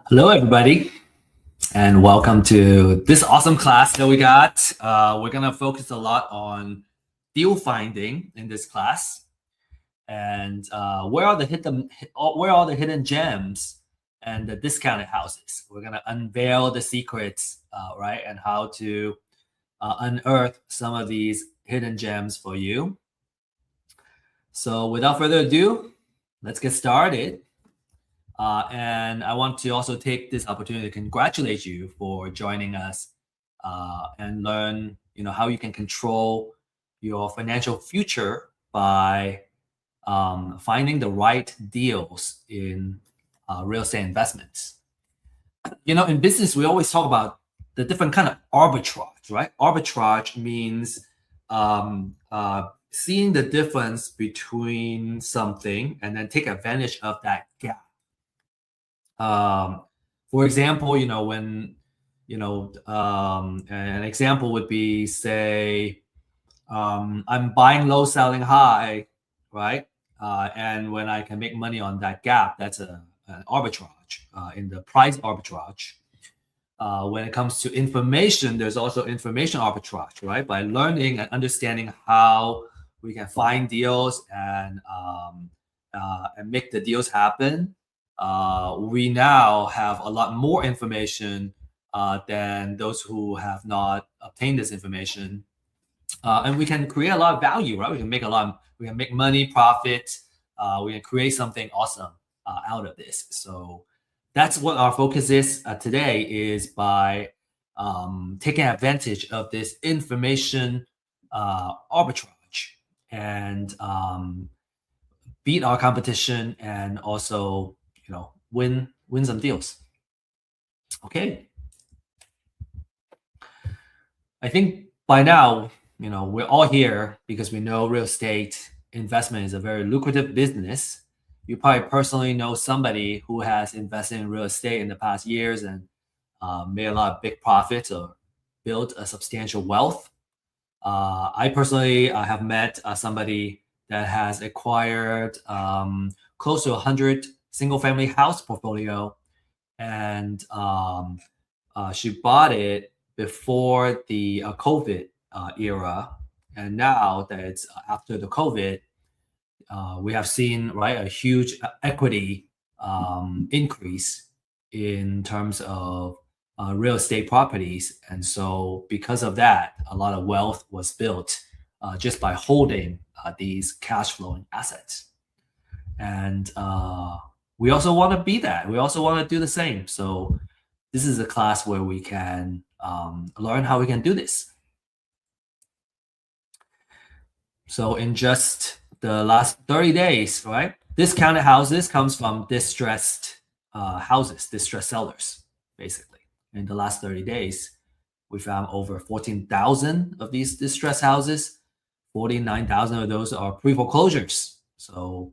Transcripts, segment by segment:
Hello, everybody, and welcome to this awesome class that we got. We're going to focus a lot on deal finding in this class, and where are the hidden gems and the discounted houses. We're going to unveil the secrets, right, and how to unearth some of these hidden gems for you. So, without further ado, let's get started. And I want to also take this opportunity to congratulate you for joining us and learn, how you can control your financial future by finding the right deals in real estate investments. In business, we always talk about the different kind of arbitrage, right? Arbitrage means seeing the difference between something and then take advantage of that gap. For example, an example would be, say, I'm buying low, selling high, right? And when I can make money on that gap, that's an arbitrage in the price arbitrage. When it comes to information, there's also information arbitrage, right? By learning and understanding how we can find deals and make the deals happen. We now have a lot more information than those who have not obtained this information, and we can create a lot of value, right? We can make money, profit. We can create something awesome out of this. So that's what our focus is today, is by taking advantage of this information arbitrage and beat our competition and also win some deals. Okay. I think by now, we're all here because we know real estate investment is a very lucrative business. You probably personally know somebody who has invested in real estate in the past years and made a lot of big profits or built a substantial wealth. I personally have met somebody that has acquired close to 100 single-family house portfolio, and she bought it before the COVID era, and now that it's after the COVID, we have seen a huge equity increase in terms of real estate properties, and so because of that, a lot of wealth was built just by holding these cash flowing assets, and we also want to be that. We also want to do the same. So this is a class where we can learn how we can do this. So in just the last 30 days, right? Discounted houses comes from distressed houses, distressed sellers, basically. In the last 30 days, we found over 14,000 of these distressed houses. 49,000 of those are pre-foreclosures. So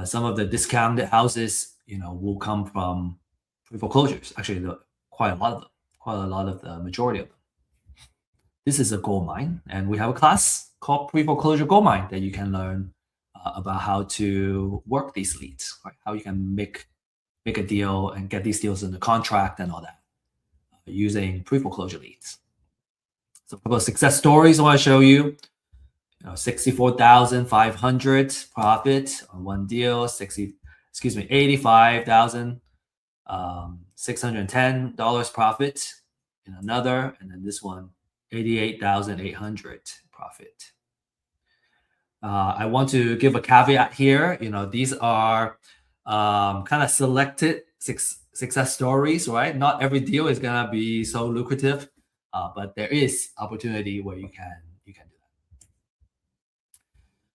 some of the discounted houses, will come from pre-foreclosures. Actually, quite a lot of the majority of them. This is a gold mine, and we have a class called pre-foreclosure gold mine that you can learn about how to work these leads, right? How you can make a deal and get these deals in the contract and all that using pre-foreclosure leads. So a couple of success stories I want to show you. 64,500 profit on one deal, $85,610 profit in another, and then this one, 88,800 profit. I want to give a caveat here. These are kind of selected success stories, right? Not every deal is gonna be so lucrative, but there is opportunity where you can do that.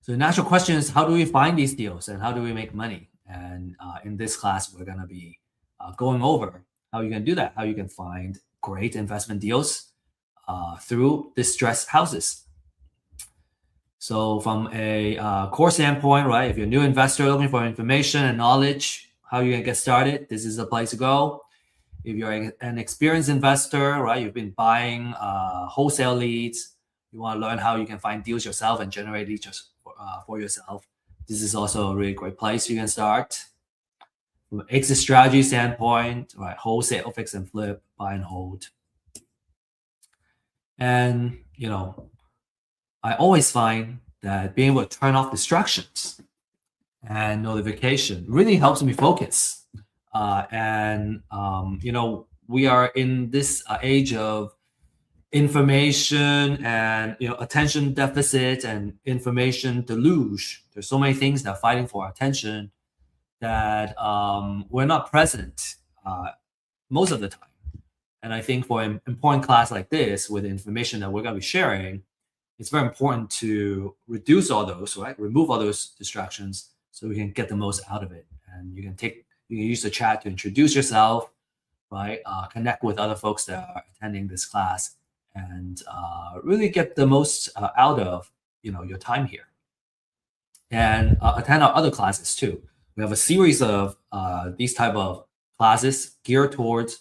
So the natural question is, how do we find these deals and how do we make money? And in this class, we're gonna be going over how you can do that, how you can find great investment deals through distressed houses. So from a course standpoint, right, if you're a new investor looking for information and knowledge, how you can get started, this is the place to go. If you're an experienced investor, right, you've been buying wholesale leads, you want to learn how you can find deals yourself and generate leads for yourself, this is also a really great place you can start. from an exit strategy standpoint, right? Wholesale, fix and flip, buy and hold. And, I always find that being able to turn off distractions and notification really helps me focus. We are in this age of information and attention deficit and information deluge. There's so many things that are fighting for our attention that we're not present most of the time. And I think for an important class like this, with the information that we're going to be sharing, it's very important to reduce all those, right? Remove all those distractions so we can get the most out of it. And you can use the chat to introduce yourself, right? Connect with other folks that are attending this class, and really get the most out of your time here. And attend our other classes too. We have a series of these type of classes geared towards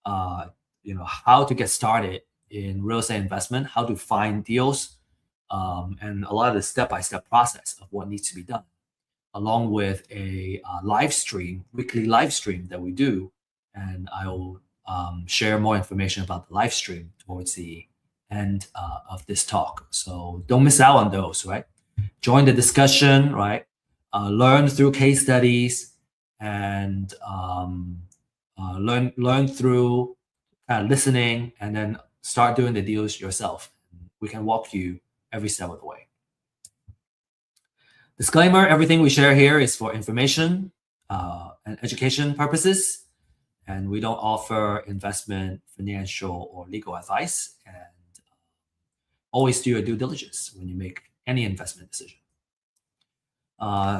how to get started in real estate investment, how to find deals, and a lot of the step-by-step process of what needs to be done, along with a weekly live stream that we do. And I will share more information about the live stream towards the end of this talk. So don't miss out on those, right? Join the discussion, right? Learn through case studies, and learn through listening, and then start doing the deals yourself. We can walk you every step of the way. Disclaimer, everything we share here is for information and education purposes, and we don't offer investment, financial, or legal advice. And always do your due diligence when you make any investment decision.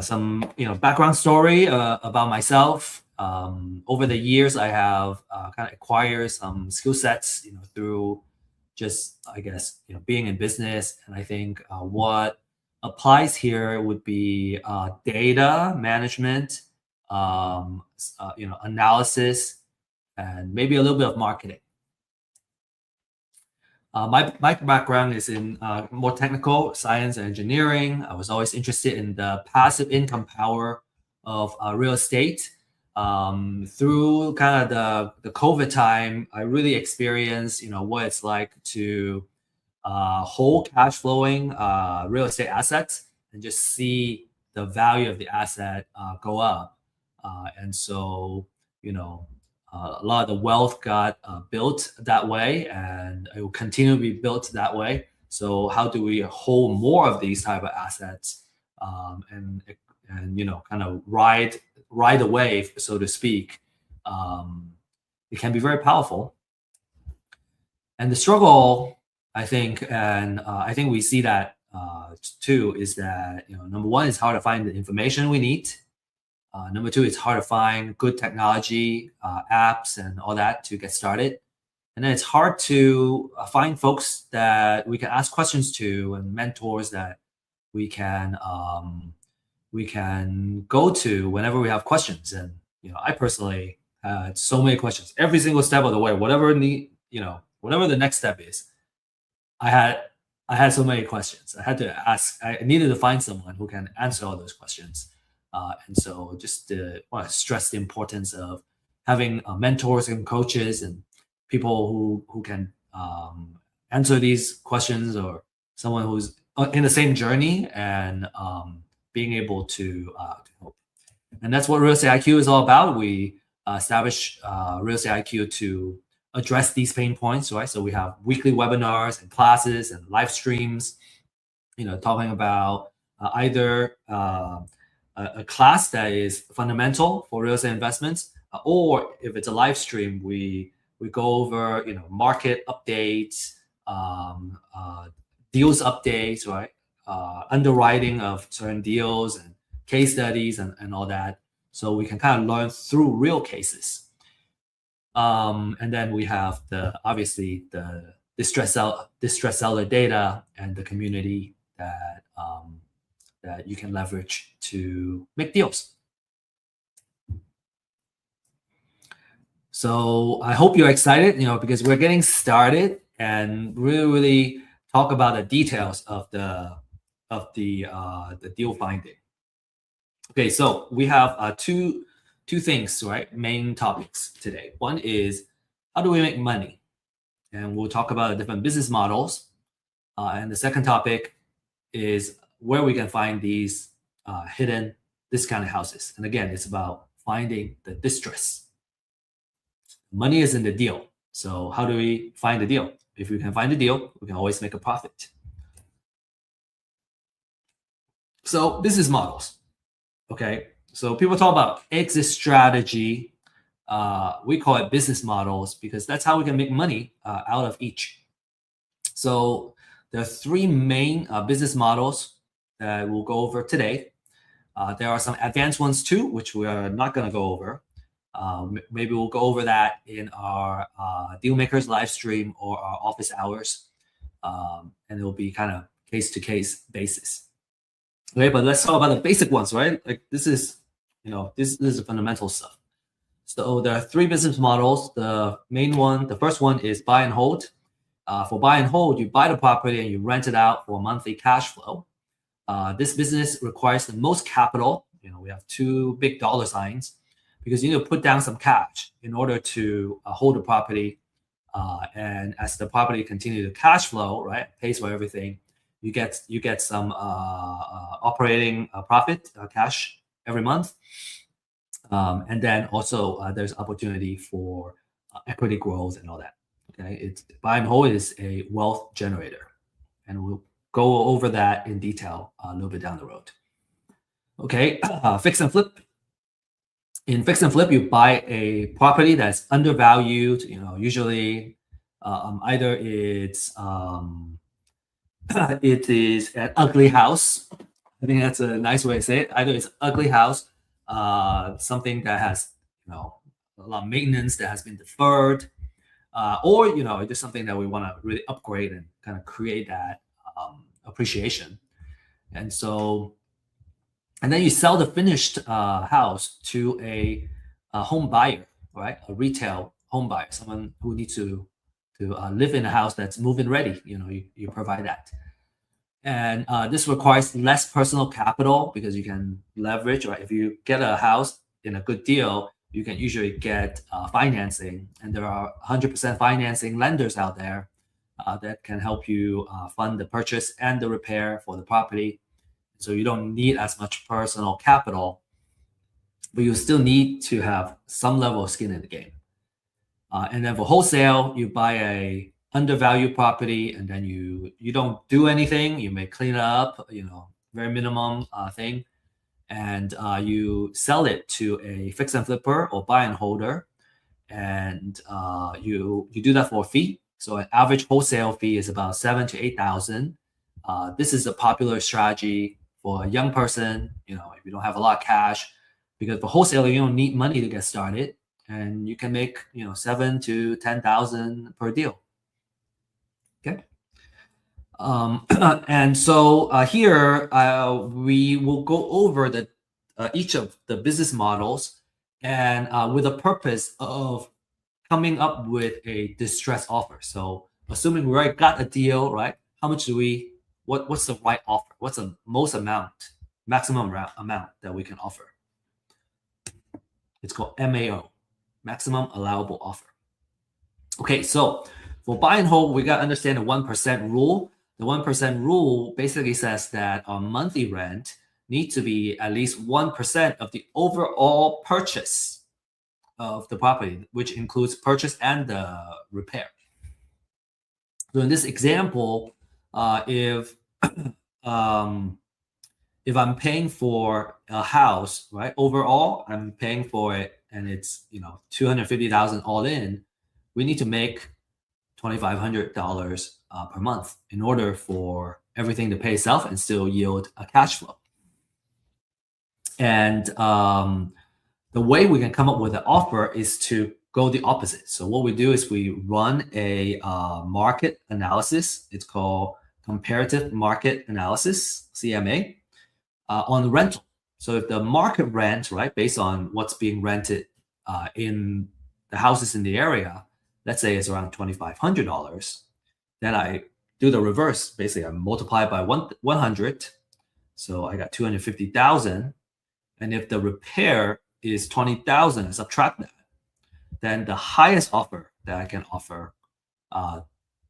Some background story about myself. Over the years, I have kind of acquired some skill sets, through just, I guess, being in business. And I think what applies here would be data management, analysis, and maybe a little bit of marketing. My background is in more technical science and engineering. I was always interested in the passive income power of real estate. Through kind of the COVID time, I really experienced, what it's like to hold cash flowing real estate assets and just see the value of the asset go up. And so, a lot of the wealth got built that way, and it will continue to be built that way. So how do we hold more of these type of assets, and kind of ride the wave, so to speak? It can be very powerful. And the struggle, I think, and I think we see that too, is that number one, it's hard to find the information we need. Number two, it's hard to find good technology, apps, and all that to get started. And then it's hard to find folks that we can ask questions to, and mentors that we can go to whenever we have questions. And I personally had so many questions every single step of the way. Whatever the next step is, I had so many questions. I had to ask. I needed to find someone who can answer all those questions. And so just want to stress the importance of having mentors and coaches and people who can answer these questions, or someone who's in the same journey, and being able to help. And that's what Real Estate IQ is all about. We establish Real Estate IQ to address these pain points, right? So we have weekly webinars and classes and live streams, talking about either a class that is fundamental for real estate investments, or if it's a live stream, we go over market updates, deals updates, right? Underwriting of certain deals and case studies and all that, so we can kind of learn through real cases. And then we have obviously the distress seller data and the community that you can leverage to make deals. So I hope you're excited, because we're getting started and really talk about the details of the deal finding. Okay, so we have two two things, right? Main topics today. One is how do we make money? And we'll talk about the different business models. And the second topic is where we can find these hidden discounted houses. And again, it's about finding the distress. Money is in the deal. So how do we find the deal? If we can find the deal, we can always make a profit. So business models. Okay. So people talk about exit strategy. We call it business models because that's how we can make money out of each. So there are three main business models that we'll go over today. There are some advanced ones too, which we are not going to go over. Maybe we'll go over that in our Dealmakers live stream or our office hours. And it will be kind of case-to-case basis. Okay, but let's talk about the basic ones, right? Like this is the fundamental stuff. So there are three business models. The main one, the first one is buy and hold. For buy and hold, you buy the property and you rent it out for monthly cash flow. This business requires the most capital. We have two big dollar signs because you need to put down some cash in order to hold the property. And as the property continues to cash flow, right, pays for everything, you get some operating profit, cash every month. And then also there's opportunity for equity growth and all that. Okay, it's buy and hold is a wealth generator, and we'll go over that in detail a little bit down the road. Okay, fix and flip. In fix and flip, you buy a property that's undervalued. Usually either it's it is an ugly house. I think that's a nice way to say it. Either it's an ugly house, something that has a lot of maintenance that has been deferred, or it's just something that we want to really upgrade and kind of create that appreciation. And then you sell the finished house to a home buyer, right? A retail home buyer, someone who needs to live in a house that's move-in ready. You provide that. And this requires less personal capital because you can leverage, right? If you get a house in a good deal, you can usually get financing. And there are 100% financing lenders out there that can help you fund the purchase and the repair for the property. So you don't need as much personal capital, but you still need to have some level of skin in the game. And then for wholesale, you buy a undervalued property and then you don't do anything. You may clean it up, very minimum thing. And you sell it to a fix and flipper or buy and holder. And you do that for a fee. So an average wholesale fee is about $7,000 to $8,000. This is a popular strategy for a young person, if you don't have a lot of cash, because for wholesaler, you don't need money to get started. And you can make, $7,000 to $10,000 per deal. Okay. And so here we will go over each of the business models and with the purpose of coming up with a distress offer. So assuming we already got a deal, right? How much do what's the right offer? What's the maximum amount that we can offer? It's called MAO, maximum allowable offer. Okay, so for buy and hold, we got to understand the 1% rule. The 1% rule basically says that our monthly rent needs to be at least 1% of the overall purchase of the property, which includes purchase and the repair. So in this example, if I'm paying for a house, right, overall, I'm paying for it and it's $250,000 all in, we need to make $2,500 per month in order for everything to pay itself and still yield a cash flow. And the way we can come up with an offer is to go the opposite. So what we do is we run a market analysis. It's called comparative market analysis, CMA, on rental. So if the market rent, right, based on what's being rented in the houses in the area, let's say it's around $2,500, then I do the reverse. Basically, I multiply by 100. So I got 250,000. And if the repair is 20,000, subtract that, then the highest offer that I can offer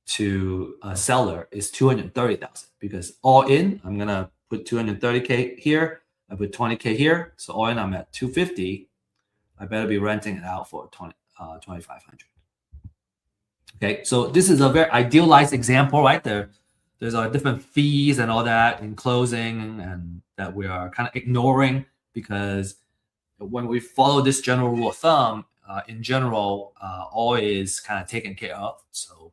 to a seller is 230,000, because all in, I'm gonna put 230K here, I put 20K here, so all in I'm at 250. I better be renting it out for 2,500. Okay, so this is a very idealized example, right? There's different fees and all that in closing, and that we are kind of ignoring, because when we follow this general rule of thumb, in general, all is kind of taken care of. So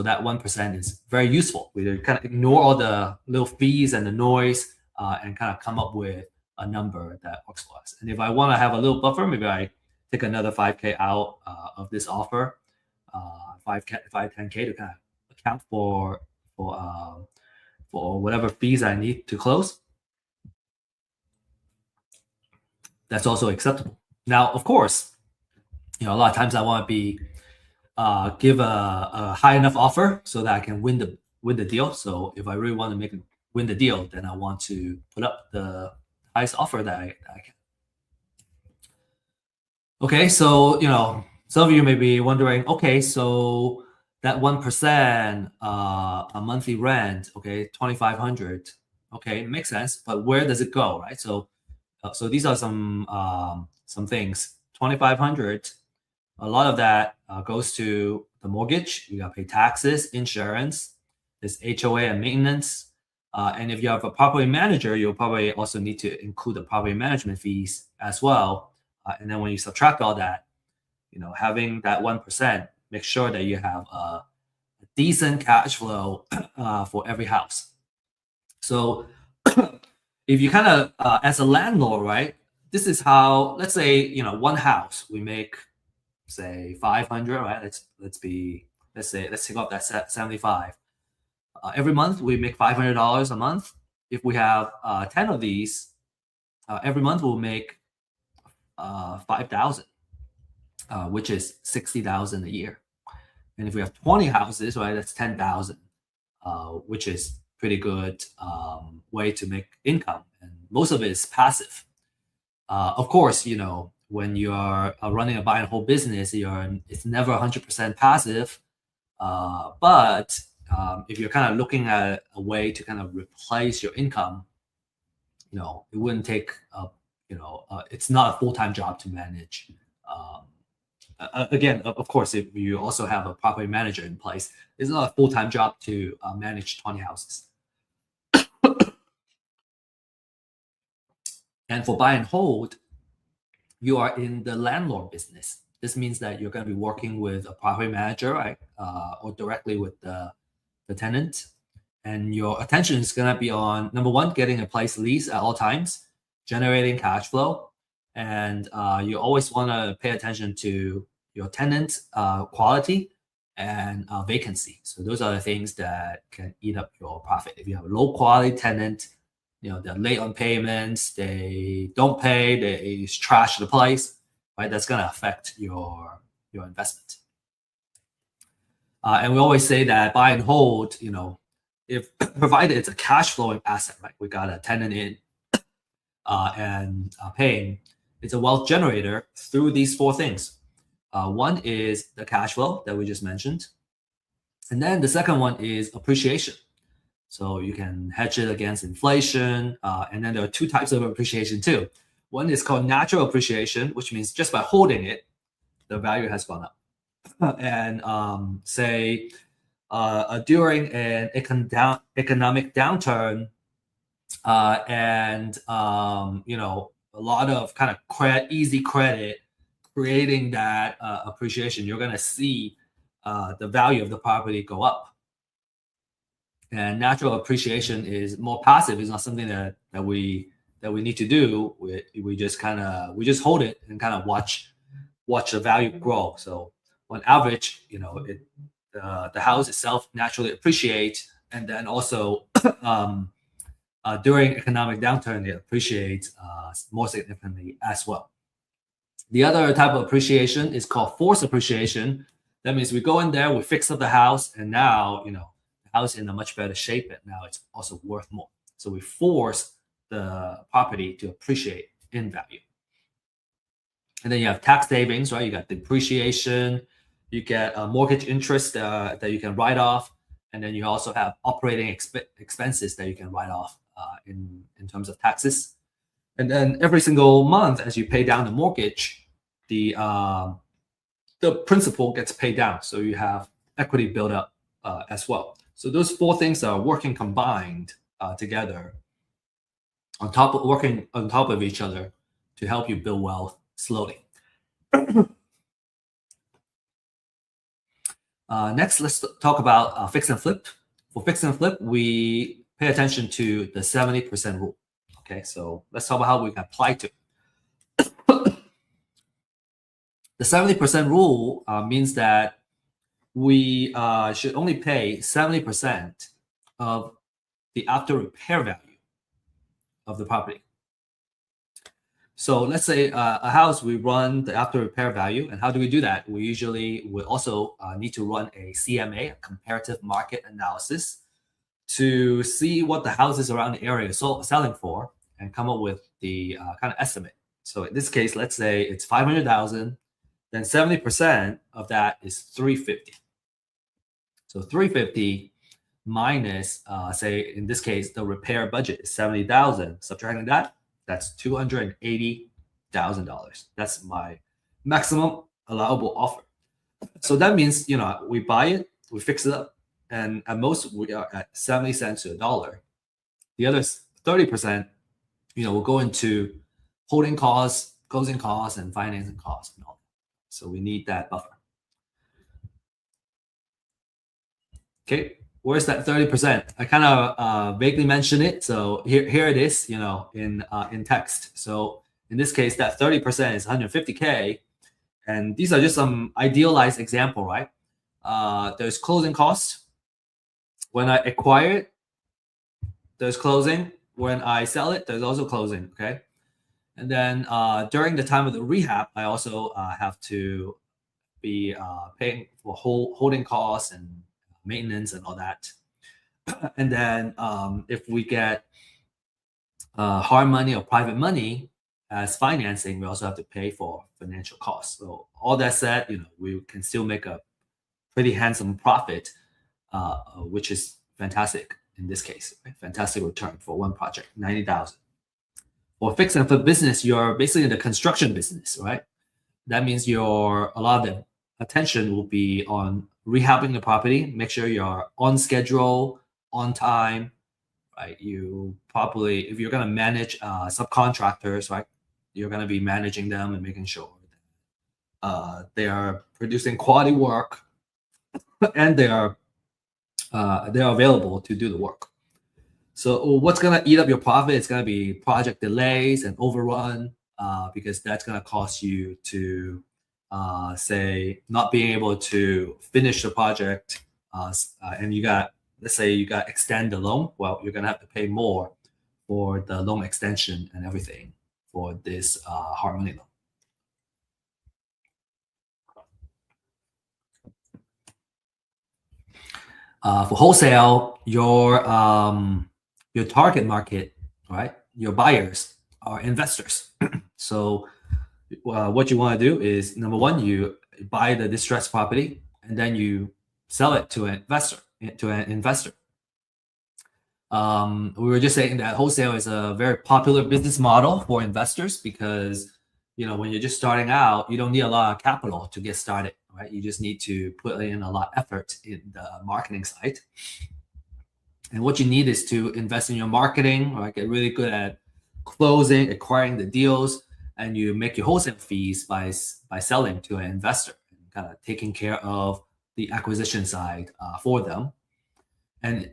that 1% is very useful. We kind of ignore all the little fees and the noise, and kind of come up with a number that works for us. And if I want to have a little buffer, maybe I take another 5K out of this offer, 10K to kind of account for whatever fees I need to close. That's also acceptable. Now, of course, a lot of times I want to be give a high enough offer so that I can win the deal. So if I really want to win the deal, then I want to put up the highest offer that I can. Okay, so some of you may be wondering, okay, so that 1% a monthly rent, okay, 2,500, okay, makes sense, but where does it go, right? So these are some things. 2,500, a lot of that goes to the mortgage. You got to pay taxes, insurance, there's HOA and maintenance. And if you have a property manager, you'll probably also need to include the property management fees as well. And then when you subtract all that, having that 1%, make sure that you have a decent cash flow for every house. So if you kind of, as a landlord, right, this is how, let's say, one house, we make, say 500, right? Let's take off that 75. Every month we make $500 a month. If we have 10 of these, every month we'll make 5,000, which is 60,000 a year. And if we have 20 houses, right, that's 10,000, which is pretty good way to make income. And most of it is passive. Of course, when you are running a buy and hold business, it's never 100% passive. But if you're kind of looking at a way to kind of replace your income, it wouldn't take, it's not a full-time job to manage. Again, of course, if you also have a property manager in place, it's not a full-time job to manage 20 houses. And for buy and hold, you are in the landlord business. This means that you're going to be working with a property manager, right, or directly with the tenant. And your attention is going to be on, number one, getting a place lease at all times, generating cash flow. And you always want to pay attention to your tenant quality and vacancy. So those are the things that can eat up your profit. If you have a low quality tenant, they're late on payments, they don't pay, they trash the place, right? That's going to affect your investment. And we always say that buy and hold, if provided it's a cash flowing asset, right? We got a tenant in and paying, it's a wealth generator through these four things. One is the cash flow that we just mentioned. And then the second one is appreciation. So you can hedge it against inflation. And then there are two types of appreciation too. One is called natural appreciation, which means just by holding it, the value has gone up. And say during an economic downturn, and a lot of kind of easy credit creating that appreciation, you're going to see the value of the property go up. And natural appreciation is more passive. It's not something that we need to do. We just hold it and kind of watch the value grow. So on average, the house itself naturally appreciates, and then also during economic downturn, it appreciates more significantly as well. The other type of appreciation is called forced appreciation. That means we go in there, we fix up the house, and now the house is in a much better shape, and now it's also worth more. So we force the property to appreciate in value. And then you have tax savings, right? You got depreciation, you get mortgage interest that you can write off, and then you also have operating expenses that you can write off in terms of taxes. And then every single month, as you pay down the mortgage, the principal gets paid down, so you have equity build up as well. So those four things are working combined together, working on top of each other to help you build wealth slowly. Next, let's talk about fix and flip. For fix and flip, we pay attention to the 70% rule. Okay, so let's talk about how we can apply to it. The 70% rule means that we should only pay 70% of the after repair value of the property. So let's say a house, we run the after repair value. And how do we do that? We usually would also need to run a CMA, a comparative market analysis, to see what the houses around the area are selling for and come up with the kind of estimate. So in this case, let's say it's 500,000, then 70% of that is 350. So 350 minus, say in this case, the repair budget is 70,000. Subtracting that, that's $280,000. That's my maximum allowable offer. So that means, we buy it, we fix it up, and at most we are at 70 cents to $1. The other 30%, will go into holding costs, closing costs, and financing costs and all. So we need that buffer. Okay, where's that 30%? I kind of vaguely mentioned it. So here it is, in text. So in this case, that 30% is 150K. And these are just some idealized example, right? There's closing costs. When I acquire it, there's closing. When I sell it, there's also closing, okay? And then during the time of the rehab, I also have to be paying for holding costs and maintenance and all that. And then if we get hard money or private money as financing, we also have to pay for financial costs. So all that said, we can still make a pretty handsome profit, which is fantastic in this case. Right? Fantastic return for one project, 90,000. For fix and flip business, you're basically in the construction business, right? That means a lot of the attention will be on rehabbing the property, make sure you're on schedule, on time, right? You probably, if you're going to manage subcontractors, right, you're going to be managing them and making sure that they are producing quality work and they are available to do the work. So what's going to eat up your profit? It's going to be project delays and overrun, because that's going to cost you to say not being able to finish the project, and let's say you got extend the loan. Well, you're gonna have to pay more for the loan extension and everything for this hard money loan. For wholesale, your target market, right? Your buyers are investors. So what you want to do is, number one, you buy the distressed property and then you sell it to an investor. We were just saying that wholesale is a very popular business model for investors because when you're just starting out, you don't need a lot of capital to get started, right? You just need to put in a lot of effort in the marketing side. And what you need is to invest in your marketing, right? Get really good at closing, acquiring the deals, and you make your wholesale fees by selling to an investor, kind of taking care of the acquisition side for them. And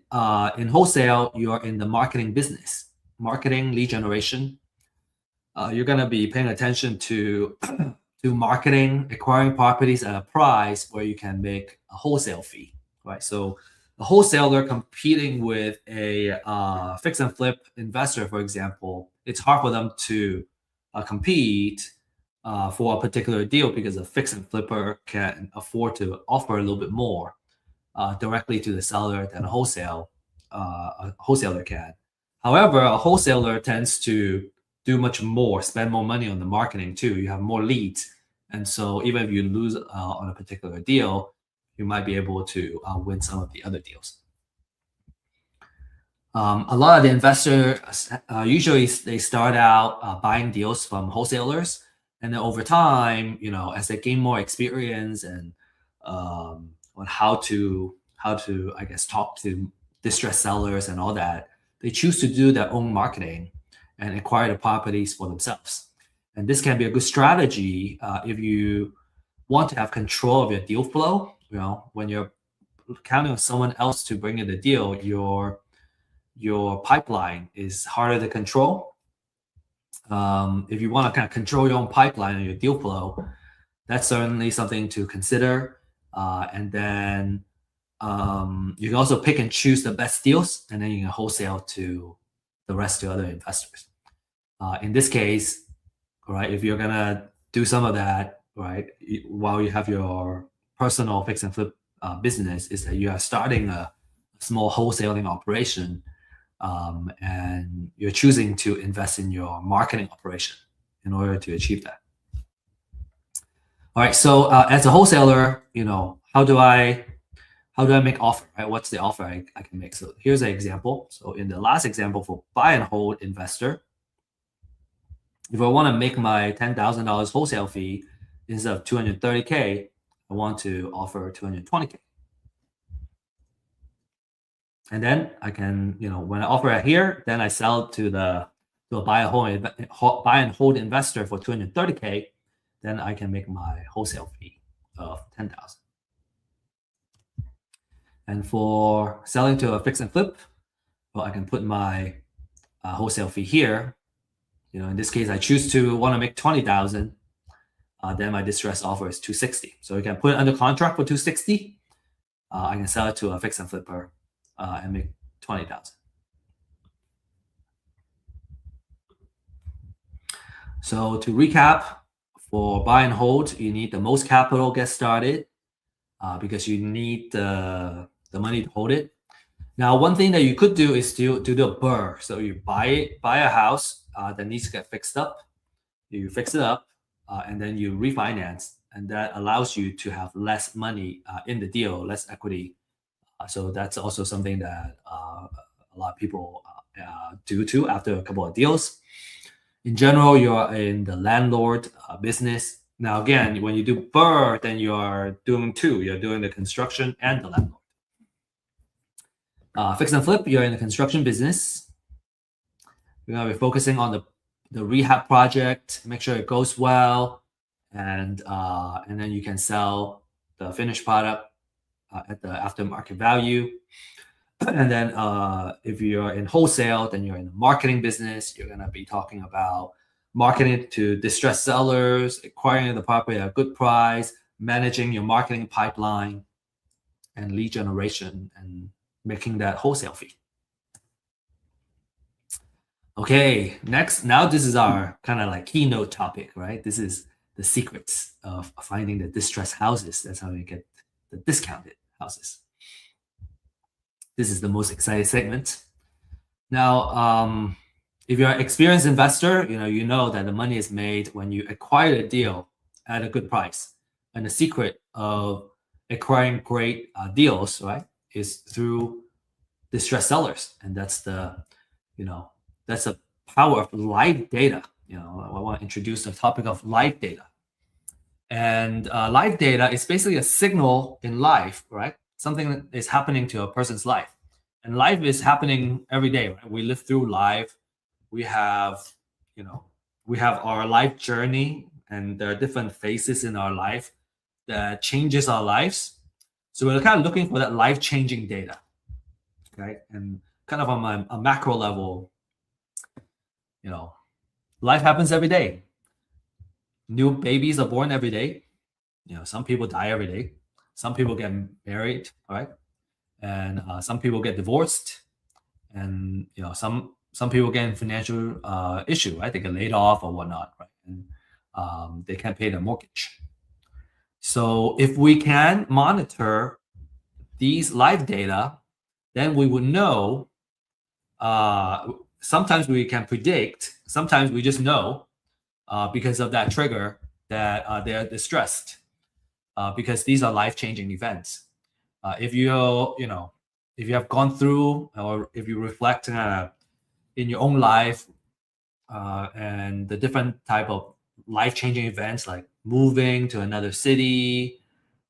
in wholesale, you're in the marketing business, marketing, lead generation. You're going to be paying attention to marketing, acquiring properties at a price where you can make a wholesale fee, right? So a wholesaler competing with a fix and flip investor, for example, it's hard for them to compete for a particular deal because a fix and flipper can afford to offer a little bit more directly to the seller than a wholesaler can. However, a wholesaler tends to do much more, spend more money on the marketing too. You have more leads. And so even if you lose on a particular deal, you might be able to win some of the other deals. A lot of the investors usually they start out buying deals from wholesalers, and then over time, as they gain more experience and on how to I guess talk to distressed sellers and all that, they choose to do their own marketing and acquire the properties for themselves. And this can be a good strategy if you want to have control of your deal flow. When you're counting on someone else to bring in the deal, your pipeline is harder to control. If you want to kind of control your own pipeline and your deal flow, that's certainly something to consider. And then you can also pick and choose the best deals, and then you can wholesale to the rest to other investors. In this case, right, if you're gonna do some of that, right, while you have your personal fix and flip business, is that you are starting a small wholesaling operation, and you're choosing to invest in your marketing operation in order to achieve that. All right, so as a wholesaler, how do I make offer, right? What's the offer I can make? So here's an example. So in the last example for buy and hold investor, if I want to make my $10,000 wholesale fee instead of $230K, I want to offer $220K. And then I can, when I offer it here, then I sell it to a buy and hold investor for $230K. Then I can make my wholesale fee of $10,000. And for selling to a fix and flip, well, I can put my wholesale fee here. In this case, I choose to want to make $20,000. Then my distress offer is $260. So you can put it under contract for $260. I can sell it to a fix and flipper and make $20,000. So to recap, for buy and hold, you need the most capital to get started because you need the money to hold it. Now, one thing that you could do is to do a BRRRR. So you buy a house that needs to get fixed up. You fix it up, and then you refinance, and that allows you to have less money in the deal, less equity. So that's also something that a lot of people do too after a couple of deals. In general, you're in the landlord business. Now, again, when you do BRRRR, then you are doing two. You're doing the construction and the landlord. Fix and flip, you're in the construction business. You're going to be focusing on the rehab project, make sure it goes well, and then you can sell the finished product at the aftermarket value. And then if you're in wholesale, then you're in the marketing business. You're going to be talking about marketing to distressed sellers, acquiring the property at a good price, managing your marketing pipeline, and lead generation, and making that wholesale fee. Okay, next, now this is our kind of like keynote topic, right? This is the secrets of finding the distressed houses. That's how you get the discounted houses. This is the most exciting segment. Now, if you're an experienced investor, you know that the money is made when you acquire a deal at a good price. And the secret of acquiring great deals, right, is through distressed sellers. And that's the power of live data. I want to introduce the topic of live data. And live data is basically a signal in life, right? Something that is happening to a person's life. And life is happening every day, right? We live through life. We have our life journey, and there are different phases in our life that changes our lives. So we're kind of looking for that life-changing data, right? And kind of on a macro level, life happens every day. New babies are born every day. Some people die every day. Some people get married, right? And some people get divorced, and some people get in financial issue, right? They get laid off or whatnot, right? And they can't pay their mortgage. So if we can monitor these live data, then we would know sometimes we can predict, sometimes we just know because of that trigger that they're distressed because these are life-changing events. If if you have gone through, or if you reflect in your own life and the different type of life-changing events like moving to another city,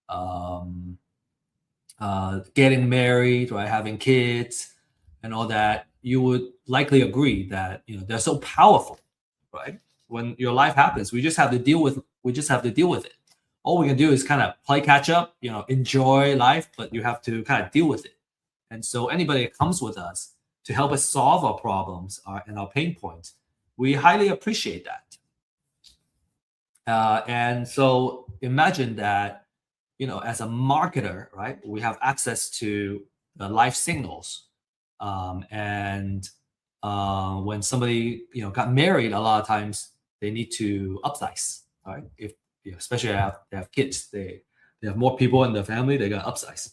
um, getting married, right, having kids, and all that, you would likely agree that they're so powerful, right? When your life happens, we just have to deal with it. All we can do is kind of play catch up, enjoy life, but you have to kind of deal with it. And so anybody that comes with us to help us solve our problems and our pain points, we highly appreciate that. And so imagine that, as a marketer, right, we have access to the life signals. And when somebody, got married, a lot of times they need to upsize, right? If especially they have kids, they have more people in the family, they got to upsize.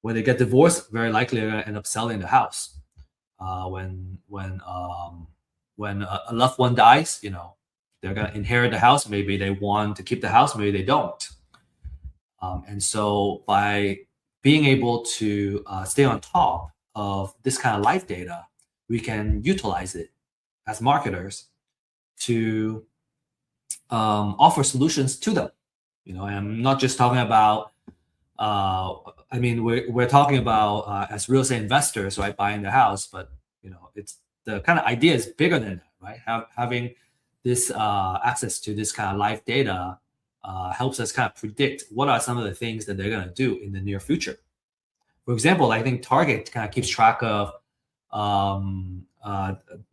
When they get divorced, very likely they're going to end up selling the house. When a loved one dies, they're going to inherit the house. Maybe they want to keep the house, maybe they don't. And so by being able to stay on top of this kind of life data, we can utilize it as marketers to offer solutions to them. And I'm not just talking about we're talking about as real estate investors, right, buying the house, but it's the kind of idea is bigger than that, right? Having this access to this kind of life data helps us kind of predict what are some of the things that they're going to do in the near future. For example, I think Target kind of keeps track of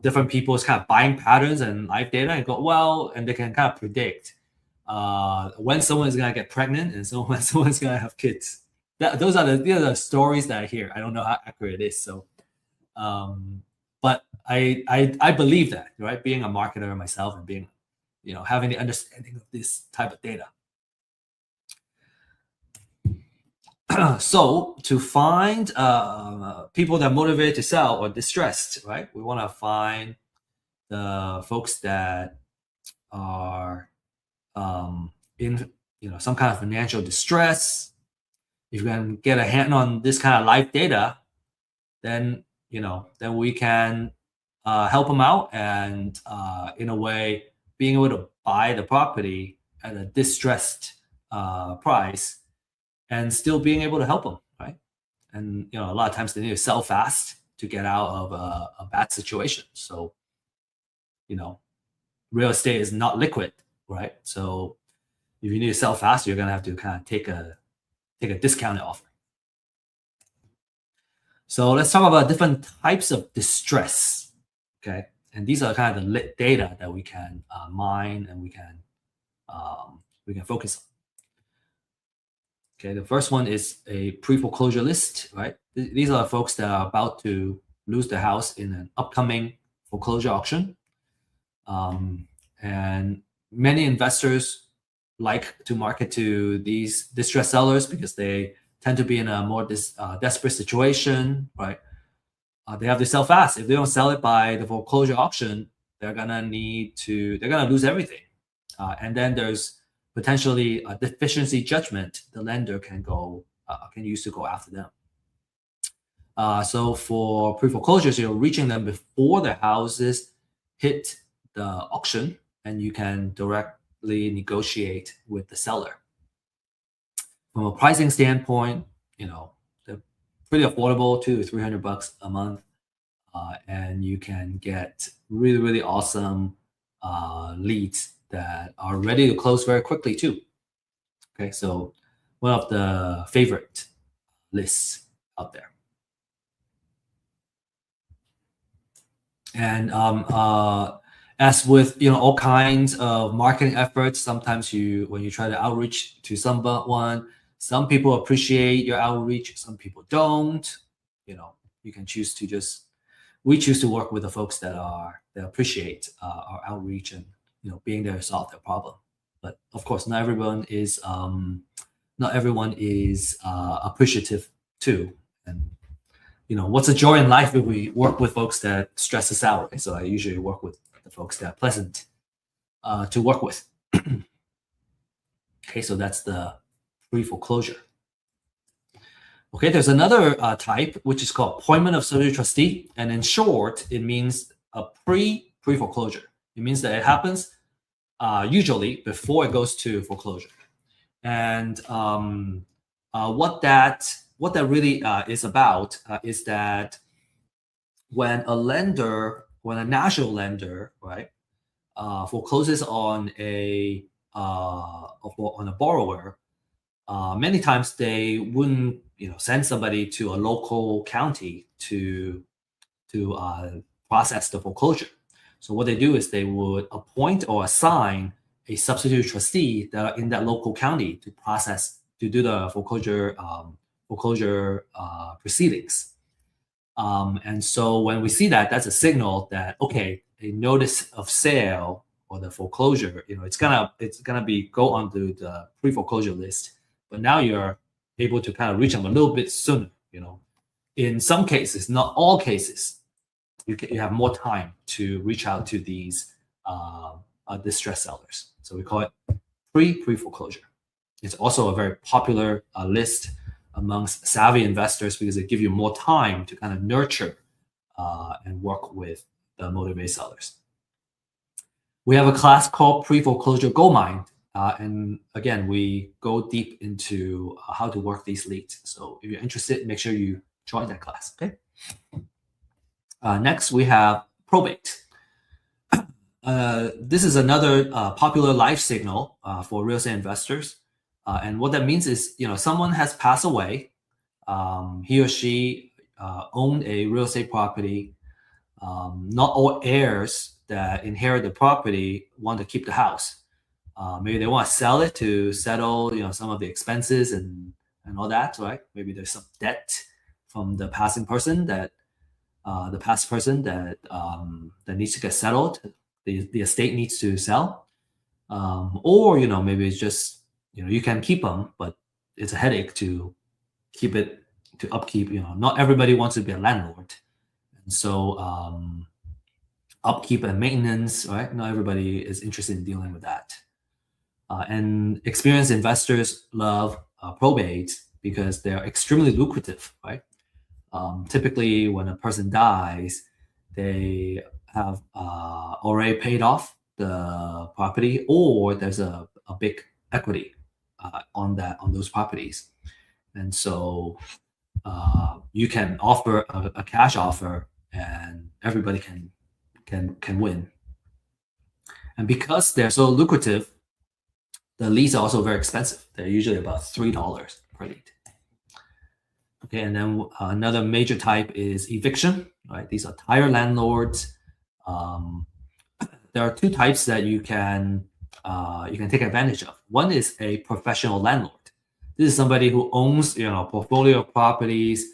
different people's kind of buying patterns and life data, and they can kind of predict when someone is going to get pregnant and when someone's going to have kids. These are the stories that I hear. I don't know how accurate it is. So, but I believe that, right? Being a marketer myself and being, having the understanding of this type of data. So to find people that are motivated to sell or distressed, right? We want to find the folks that are in some kind of financial distress. If you can get a hand on this kind of life data, then then we can help them out, and in a way, being able to buy the property at a distressed price, and still being able to help them, right? And a lot of times they need to sell fast to get out of a bad situation. So real estate is not liquid, right? So if you need to sell fast, you're gonna have to kind of take a discounted offer. So let's talk about different types of distress. Okay, and these are kind of the lit data that we can mine and we can focus on. Okay, the first one is a pre-foreclosure list, right? These are folks that are about to lose their house in an upcoming foreclosure auction. And many investors like to market to these distressed sellers because they tend to be in a more desperate situation, right? They have to sell fast. If they don't sell it by the foreclosure auction, they're gonna lose everything. And then there's potentially a deficiency judgment the lender can use to go after them. So for pre-foreclosures, you're reaching them before the houses hit the auction, and you can directly negotiate with the seller. From a pricing standpoint, they're pretty affordable, $200 to $300 a month, and you can get really, really awesome leads that are ready to close very quickly too. Okay, so one of the favorite lists out there. And as with all kinds of marketing efforts, sometimes when you try to outreach to someone, some people appreciate your outreach, some people don't. You can choose to we choose to work with the folks that appreciate our outreach and being there to solve their problem. But of course, not everyone is appreciative too. And what's a joy in life if we work with folks that stress us out, right? So I usually work with the folks that are pleasant to work with. Okay, so that's the pre-foreclosure. Okay, there's another type, which is called appointment of substitute trustee. And in short, it means a pre-foreclosure. It means that it happens usually before it goes to foreclosure. And what that really is about is that when a national lender, right, forecloses on a borrower, many times they wouldn't send somebody to a local county to process the foreclosure. So what they do is they would appoint or assign a substitute trustee that are in that local county to do the foreclosure proceedings. And so when we see that, that's a signal that, okay, a notice of sale or the foreclosure, it's gonna go onto the pre-foreclosure list. But now you're able to kind of reach them a little bit sooner. In some cases, not all cases, you have more time to reach out to these distressed sellers. So we call it pre-foreclosure. It's also a very popular list amongst savvy investors because it gives you more time to kind of nurture and work with the motivated sellers. We have a class called pre-foreclosure goldmine. And again, we go deep into how to work these leads. So if you're interested, make sure you join that class, okay? Next, we have probate. This is another popular life signal for real estate investors. And what that means is, someone has passed away. He or she owned a real estate property. Not all heirs that inherit the property want to keep the house. Maybe they want to sell it to settle, some of the expenses and all that, right? Maybe there's some debt from the past person that needs to get settled. The estate needs to sell, or maybe it's just you can keep them, but it's a headache to keep it to upkeep. Not everybody wants to be a landlord, and so upkeep and maintenance, right? Not everybody is interested in dealing with that. And experienced investors love probate because they're extremely lucrative, right? Typically, when a person dies, they have already paid off the property, or there's a big equity on those properties, and so you can offer a cash offer, and everybody can win. And because they're so lucrative, the leads are also very expensive. They're usually about $3 per lead. Okay, and then another major type is eviction. Right, these are tire landlords. There are two types that you can take advantage of. One is a professional landlord. This is somebody who owns a portfolio of properties.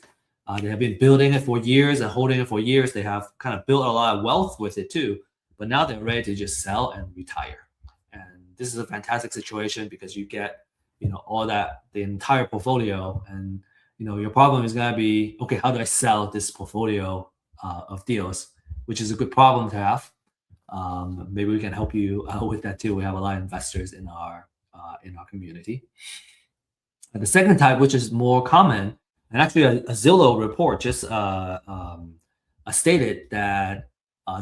They have been building it for years and holding it for years. They have kind of built a lot of wealth with it too, but now they're ready to just sell and retire. And this is a fantastic situation because you get all that, the entire portfolio, and your problem is going to be, okay, how do I sell this portfolio of deals, which is a good problem to have. Maybe we can help you with that too. We have a lot of investors in our community. And the second type, which is more common, and actually a Zillow report just stated that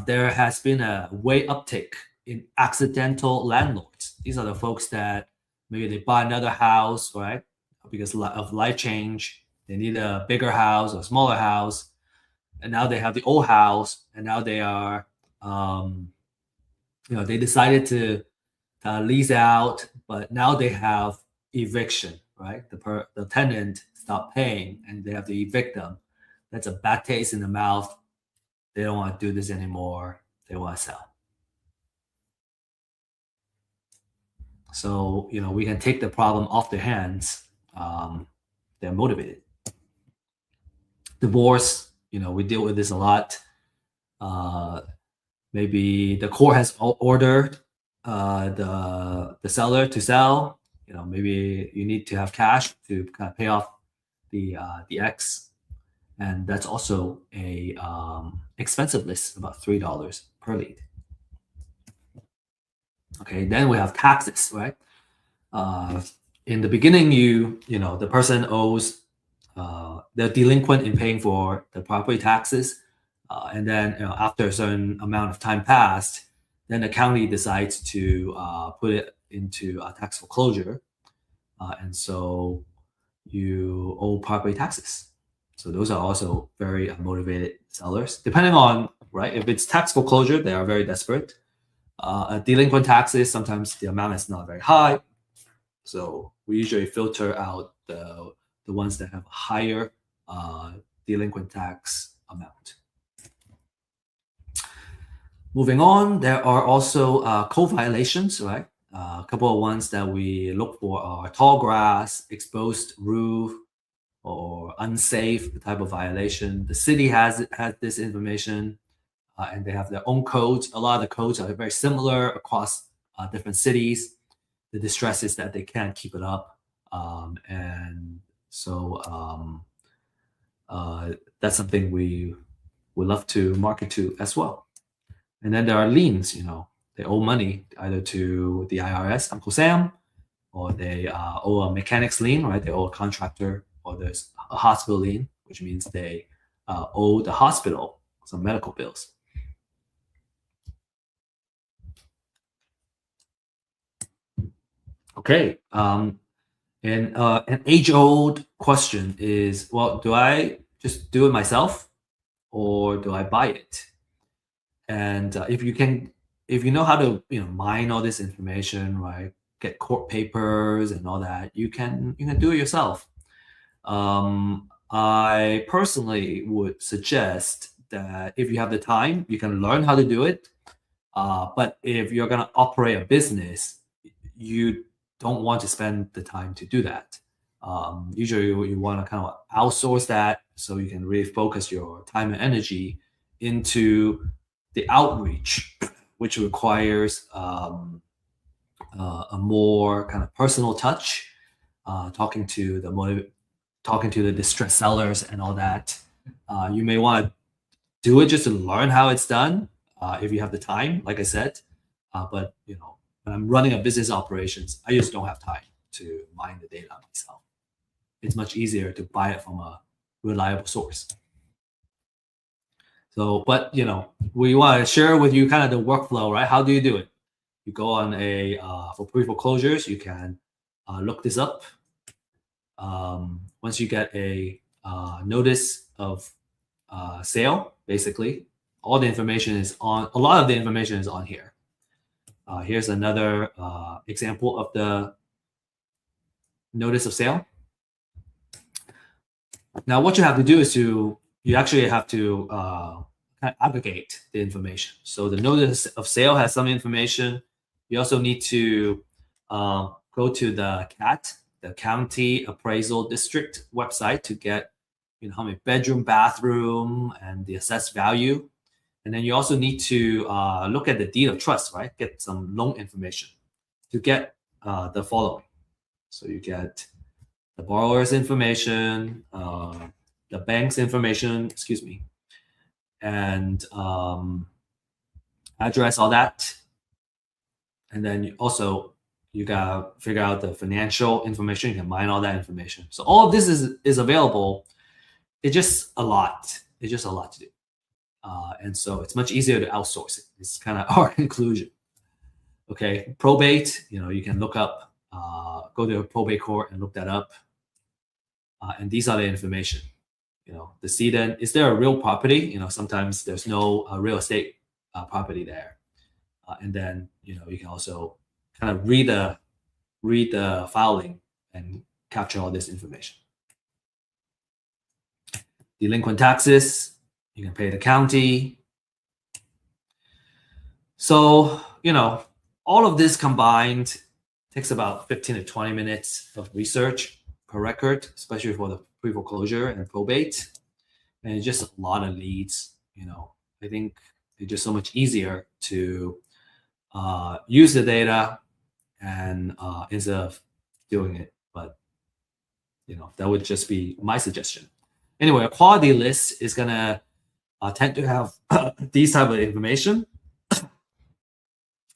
there has been a way uptick in accidental landlords. These are the folks that maybe they buy another house, right? Because of life change, they need a bigger house or smaller house, and now they have the old house, and now they are, they decided to lease out, but now they have eviction, right? The tenant stopped paying, and they have to evict them. That's a bad taste in the mouth. They don't want to do this anymore. They want to sell. So we can take the problem off their hands. They're motivated. Divorce, we deal with this a lot. Maybe the court has ordered the seller to sell. Maybe you need to have cash to kind of pay off the ex, And that's also a expensive list, about $3 per lead. Okay, then we have taxes, right? In the beginning, the person owes, they're delinquent in paying for the property taxes, and then after a certain amount of time passed, then the county decides to put it into a tax foreclosure, and so you owe property taxes. So those are also very motivated sellers. Depending on, right, if it's tax foreclosure, they are very desperate. Delinquent taxes, sometimes the amount is not very high. So we usually filter out the ones that have a higher delinquent tax amount. Moving on, there are also code violations, right? A couple of ones that we look for are tall grass, exposed roof, or unsafe type of violation. The city has this information, and they have their own codes. A lot of the codes are very similar across different cities. The distress is that they can't keep it up, and so that's something we would love to market to as well. And then there are liens. They owe money either to the IRS, Uncle Sam, or they owe a mechanics lien, right? They owe a contractor, or there's a hospital lien, which means they owe the hospital some medical bills. Okay. And an age-old question is, well, do I just do it myself, or do I buy it? And if you know how to mine all this information, right? Get court papers and all that, you can do it yourself. I personally would suggest that if you have the time, you can learn how to do it. But if you're going to operate a business, you don't want to spend the time to do that. Usually you want to kind of outsource that so you can really focus your time and energy into the outreach, which requires a more kind of personal touch, talking to the distressed sellers and all that. You may want to do it just to learn how it's done, if you have the time, like I said. But when I'm running a business operations, I just don't have time to mine the data myself. It's much easier to buy it from a reliable source. So, but we want to share with you kind of the workflow, right? How do you do it? You go on for pre-foreclosures, you can look this up. Once you get a notice of sale, basically, all the information is on. A lot of the information is on here. Here's another example of the notice of sale. Now, what you have to do is you actually have to kind of aggregate the information. So the notice of sale has some information. You also need to go to the CAT, the County Appraisal District website, to get how many bedroom, bathroom, and the assessed value. And then you also need to look at the deed of trust, right? Get some loan information to get the following. So you get the borrower's information, the bank's information, and address, all that. And then you gotta figure out the financial information. You can mine all that information. So all of this is available. It's just a lot. It's just a lot to do. And so it's much easier to outsource it. It's kind of our conclusion. Okay, probate, you can look up, go to a probate court and look that up. And these are the information. The decedent, is there a real property? Sometimes there's no real estate property there. And then, you can also kind of read the filing and capture all this information. Delinquent taxes, you can pay the county. So, all of this combined takes about 15 to 20 minutes of research per record, especially for the pre-foreclosure and probate. And it's just a lot of leads. I think it's just so much easier to use the data and instead of doing it. But that would just be my suggestion. Anyway, a quality list is gonna tend to have these type of information,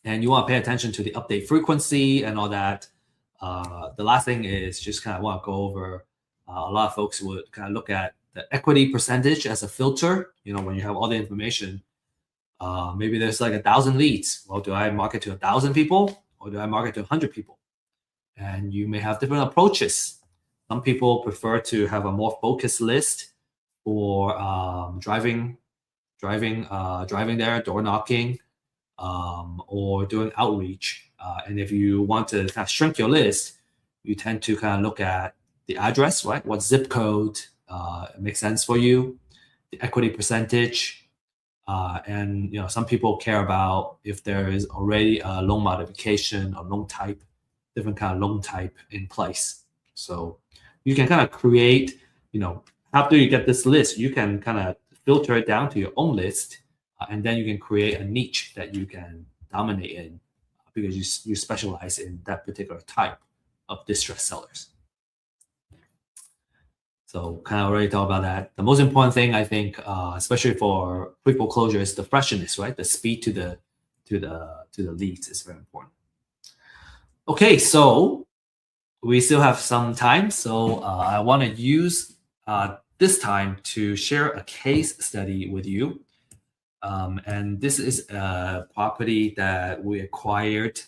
and you want to pay attention to the update frequency and all that. The last thing is just kind of want to go over. A lot of folks would kind of look at the equity percentage as a filter. When you have all the information, maybe there's like 1,000 leads. Well, do I market to 1,000 people or do I market to 100 people? And you may have different approaches. Some people prefer to have a more focused list for driving there, door knocking, or doing outreach. And if you want to kind of shrink your list, you tend to kind of look at the address, right? What zip code makes sense for you, the equity percentage, and some people care about if there is already a loan modification or loan type, different kind of loan type in place. So you can kind of create, after you get this list, you can kind of filter it down to your own list, and then you can create a niche that you can dominate in because you specialize in that particular type of distressed sellers. So kind of already talked about that. The most important thing, I think, especially for quick foreclosure, is the freshness, right? The speed to the leads is very important. Okay, so we still have some time. So I want to use this time to share a case study with you. And this is a property that we acquired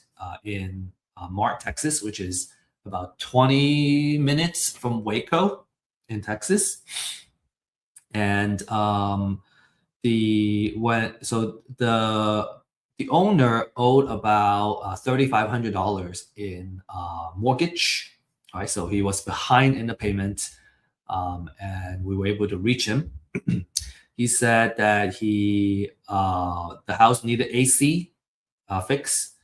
in Mart, Texas, which is about 20 minutes from Waco in Texas. And the owner owed about $3,500 in mortgage. Right, so he was behind in the payment, and we were able to reach him. He said that the house needed AC fix,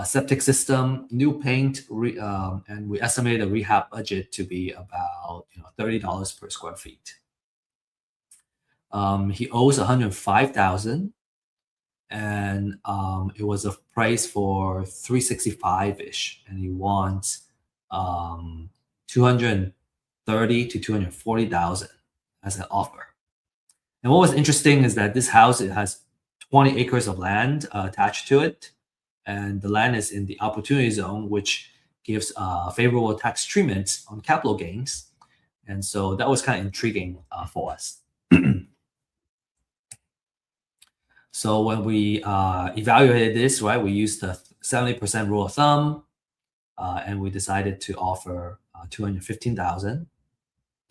septic system, new paint, and we estimated the rehab budget to be about $30 per square feet. He owes $105,000, and it was a price for $365-ish, and he wants $230,000 to $240,000 as an offer. And what was interesting is that this house, it has 20 acres of land attached to it, and the land is in the opportunity zone, which gives favorable tax treatment on capital gains. And so that was kind of intriguing for us. So when we evaluated this, right, we used the 70% rule of thumb, and we decided to offer $215,000.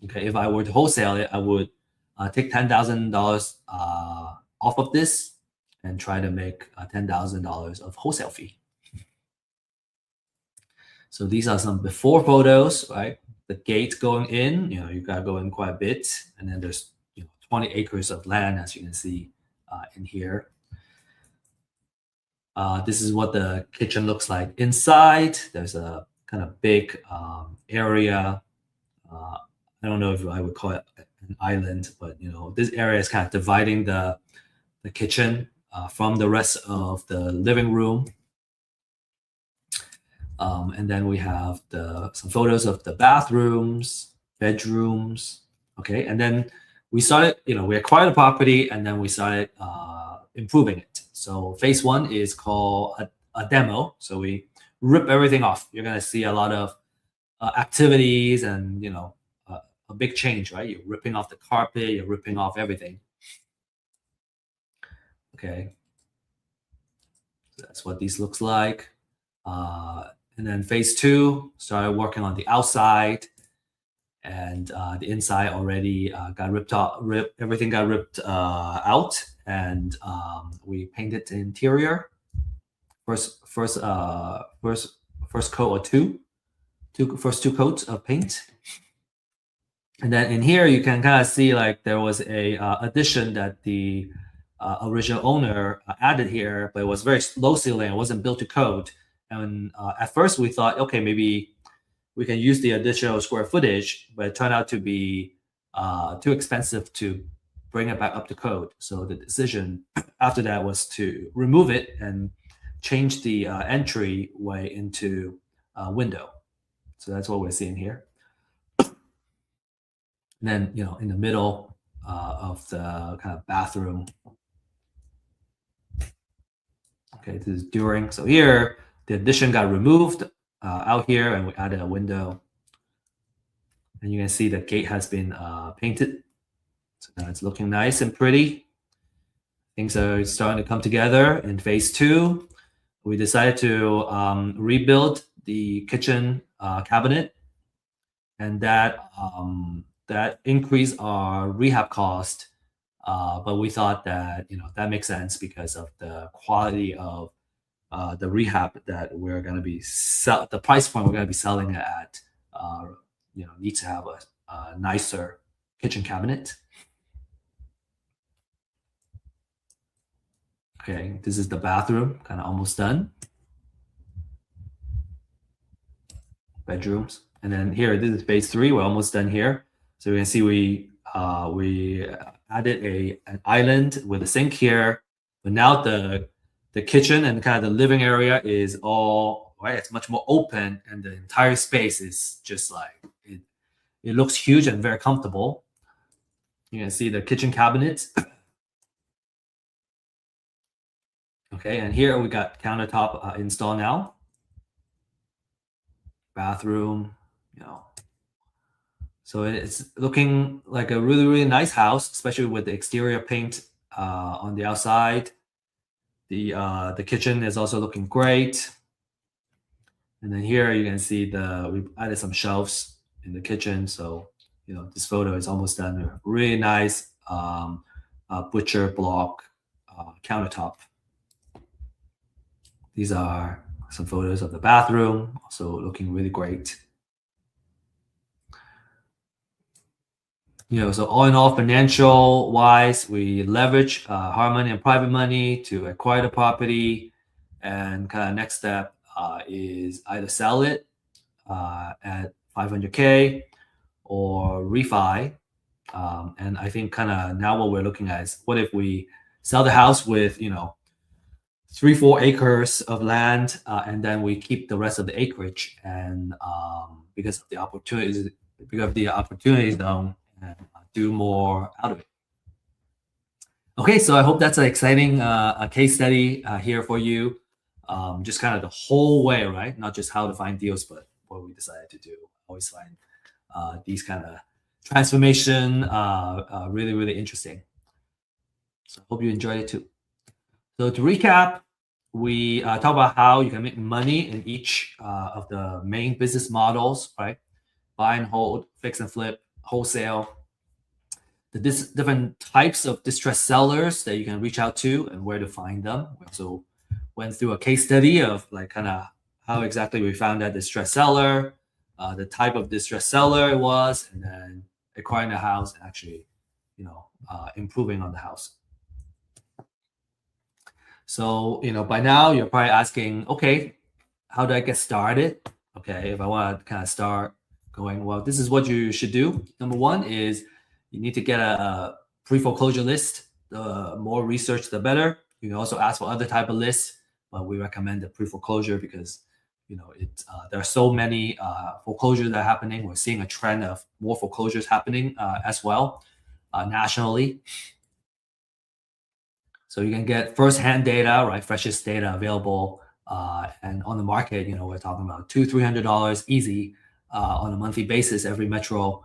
Okay, if I were to wholesale it, I would take $10,000 off of this and try to make $10,000 of wholesale fee. So these are some before photos, right? The gate going in, you got to go in quite a bit, and then there's 20 acres of land, as you can see in here. This is what the kitchen looks like inside. There's a kind of big area. I don't know if I would call it an island, but this area is kind of dividing the kitchen from the rest of the living room. And then we have some photos of the bathrooms, bedrooms. Okay, and then we started, we acquired the property, and then we started improving it. So phase one is called a demo. So we rip everything off. You're gonna see a lot of activities and a big change, right? You're ripping off the carpet, you're ripping off everything. Okay, so that's what these looks like. And then phase two, started working on the outside, and the inside already got ripped off. Everything got ripped out, and we painted the interior. First coat or first two coats of paint. And then in here, you can kind of see like there was a addition that the original owner added here, but it was very low ceiling. It wasn't built to code. And at first we thought, okay, maybe we can use the additional square footage, but it turned out to be too expensive to bring it back up to code. So the decision after that was to remove it and change the entryway into a window. So that's what we're seeing here. And then, in the middle of the kind of bathroom. Okay, this is during. So here, the addition got removed out here, and we added a window. And you can see the gate has been painted. So now it's looking nice and pretty. Things are starting to come together in phase 2. We decided to rebuild the kitchen cabinet, and that increased our rehab cost. But we thought that that makes sense because of the quality of the rehab that we're going to be the price point we're going to be selling it at. Needs to have a nicer kitchen cabinet. Okay, this is the bathroom, kind of almost done. Bedrooms, and then here, this is phase 3. We're almost done here. So you can see we added an island with a sink here, but now the kitchen and kind of the living area is all right. It's much more open, and the entire space is just like it looks huge and very comfortable. You can see the kitchen cabinet. Okay, and here we got countertop installed now. Bathroom, So it's looking like a really, really nice house, especially with the exterior paint on the outside. The kitchen is also looking great. And then here you can see we added some shelves in the kitchen. So, this photo is almost done. Really nice butcher block countertop. These are some photos of the bathroom, also looking really great. So all in all, financial wise, we leverage hard money and private money to acquire the property, and kind of next step is either sell it at 500K or refi. And I think kind of now what we're looking at is, what if we sell the house with 3-4 acres of land, and then we keep the rest of the acreage, and because of the opportunities zone, and do more out of it. Okay, so I hope that's an exciting case study here for you. Just kind of the whole way, right? Not just how to find deals, but what we decided to do. Always find these kind of transformation really, really interesting. So I hope you enjoyed it too. So to recap, we talk about how you can make money in each of the main business models, right? Buy and hold, fix and flip, wholesale. The different types of distressed sellers that you can reach out to and where to find them. We also went through a case study of like kind of how exactly we found that distressed seller, the type of distressed seller it was, and then acquiring the house and actually, improving on the house. So, by now you're probably asking, okay, how do I get started? Okay, if I want to kind of start going, well, this is what you should do. Number one is you need to get a pre-foreclosure list. The more research, the better. You can also ask for other type of lists, but we recommend the pre-foreclosure because, there are so many foreclosures that are happening. We're seeing a trend of more foreclosures happening as well nationally. So you can get first-hand data, right? Freshest data available, and on the market, we're talking about $200-$300 easy on a monthly basis every metro,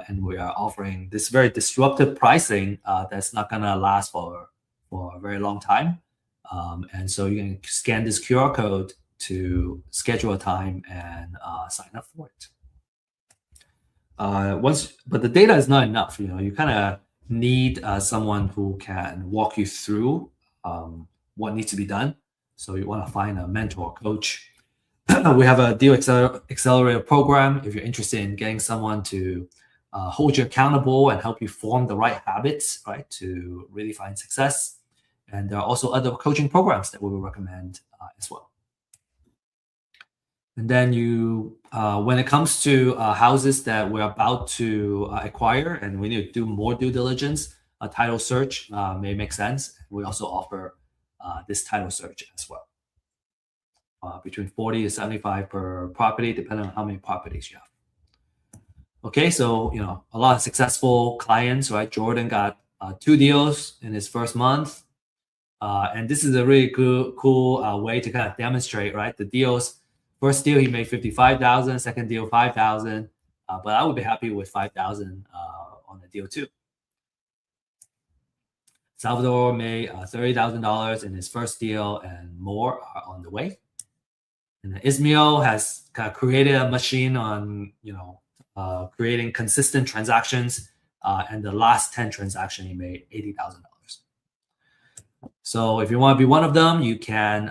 and we are offering this very disruptive pricing that's not gonna last for a very long time. And so you can scan this QR code to schedule a time and sign up for it. But the data is not enough. You kind of need someone who can walk you through what needs to be done. So you want to find a mentor, coach. We have a deal accelerator program. If you're interested in getting someone to hold you accountable and help you form the right habits, right, to really find success. And there are also other coaching programs that we will recommend as well. And then when it comes to houses that we're about to acquire and we need to do more due diligence, a title search may make sense. We also offer this title search as well. Between 40 to 75 per property, depending on how many properties you have. Okay, so a lot of successful clients, right? Jordan got 2 deals in his first month, and this is a really cool way to kind of demonstrate, right? The deals. First deal he made 55,000, second deal 5,000, but I would be happy with 5,000 on the deal too. Salvador made $30,000 in his first deal, and more are on the way. And Ismail has kind of created a machine on creating consistent transactions, and the last 10 transactions he made $80,000. So if you want to be one of them, you can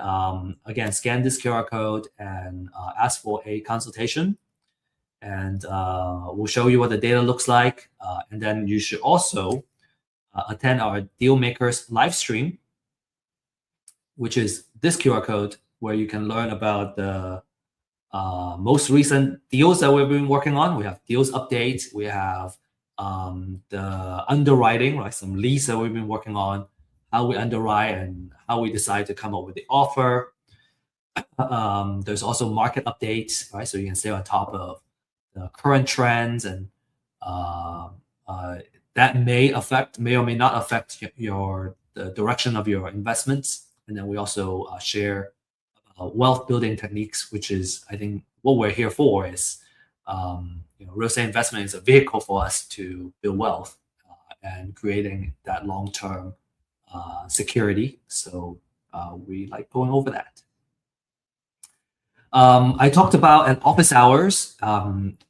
again scan this QR code and ask for a consultation, and we'll show you what the data looks like. And then you should also attend our Deal Makers live stream, which is this QR code, where you can learn about the most recent deals that we've been working on. We have deals updates. We have the underwriting, right? Some leads that we've been working on, how we underwrite and how we decide to come up with the offer. There's also market updates, right? So you can stay on top of the current trends, and that may or may not affect the direction of your investments. And then we also share wealth building techniques, which is, I think, what we're here for. Is real estate investment is a vehicle for us to build wealth and creating that long-term security. So we like going over that. I talked about an office hours.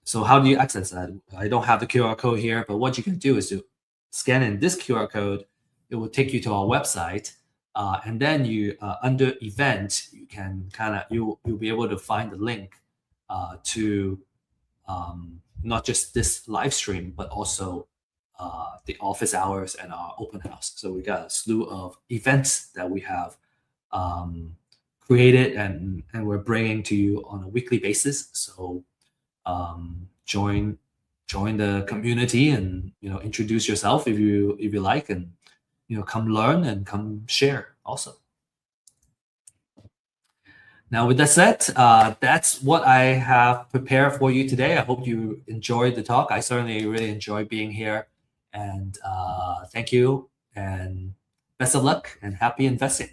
So how do you access that? I don't have the QR code here, but what you can do is to scan in this QR code. It will take you to our website, and then you under event, you can you'll be able to find the link to not just this live stream, but also the office hours and our open house. So we got a slew of events that we have created and we're bringing to you on a weekly basis. So join the community and introduce yourself if you like, and come learn and come share also. Now, with that said, that's what I have prepared for you today. I hope you enjoyed the talk. I certainly really enjoyed being here, and thank you, and best of luck and happy investing.